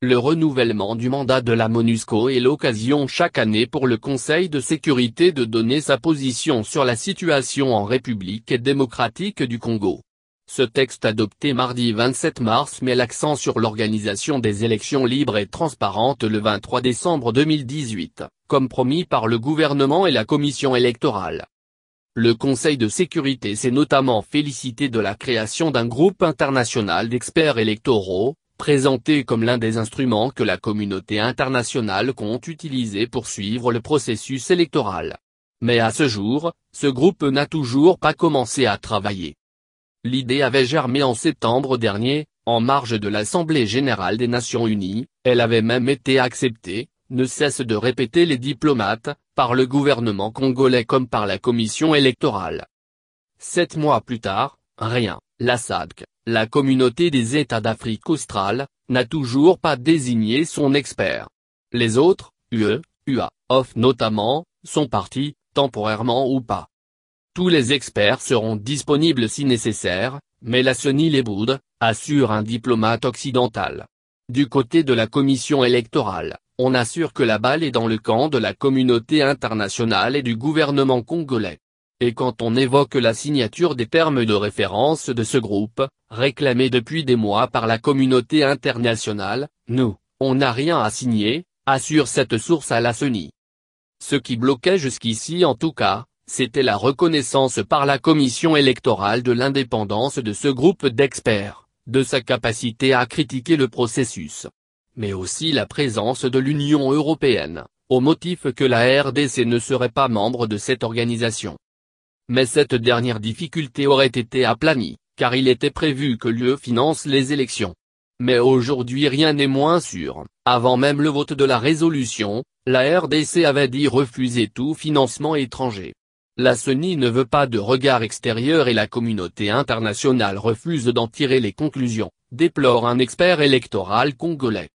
Le renouvellement du mandat de la MONUSCO est l'occasion chaque année pour le Conseil de sécurité de donner sa position sur la situation en République démocratique du Congo. Ce texte adopté mardi 27 mars met l'accent sur l'organisation des élections libres et transparentes le 23 décembre 2018, comme promis par le gouvernement et la commission électorale. Le Conseil de sécurité s'est notamment félicité de la création d'un groupe international d'experts électoraux, présenté comme l'un des instruments que la communauté internationale compte utiliser pour suivre le processus électoral. Mais à ce jour, ce groupe n'a toujours pas commencé à travailler. L'idée avait germé en septembre dernier, en marge de l'Assemblée générale des Nations unies, elle avait même été acceptée, ne cessent de répéter les diplomates, par le gouvernement congolais comme par la commission électorale. 7 mois plus tard, rien, la SADC, la communauté des États d'Afrique australe, n'a toujours pas désigné son expert. Les autres, UE, UA, OF notamment, sont partis, temporairement ou pas. Tous les experts seront disponibles si nécessaire, mais la CENI les boude, assure un diplomate occidental. Du côté de la commission électorale, on assure que la balle est dans le camp de la communauté internationale et du gouvernement congolais. Et quand on évoque la signature des termes de référence de ce groupe, réclamé depuis des mois par la communauté internationale, nous, on n'a rien à signer, assure cette source à la CENI. Ce qui bloquait jusqu'ici en tout cas, c'était la reconnaissance par la commission électorale de l'indépendance de ce groupe d'experts, de sa capacité à critiquer le processus. Mais aussi la présence de l'Union européenne, au motif que la RDC ne serait pas membre de cette organisation. Mais cette dernière difficulté aurait été aplanie, car il était prévu que l'UE finance les élections. Mais aujourd'hui rien n'est moins sûr. Avant même le vote de la résolution, la RDC avait dit refuser tout financement étranger. La CENI ne veut pas de regard extérieur et la communauté internationale refuse d'en tirer les conclusions, déplore un expert électoral congolais.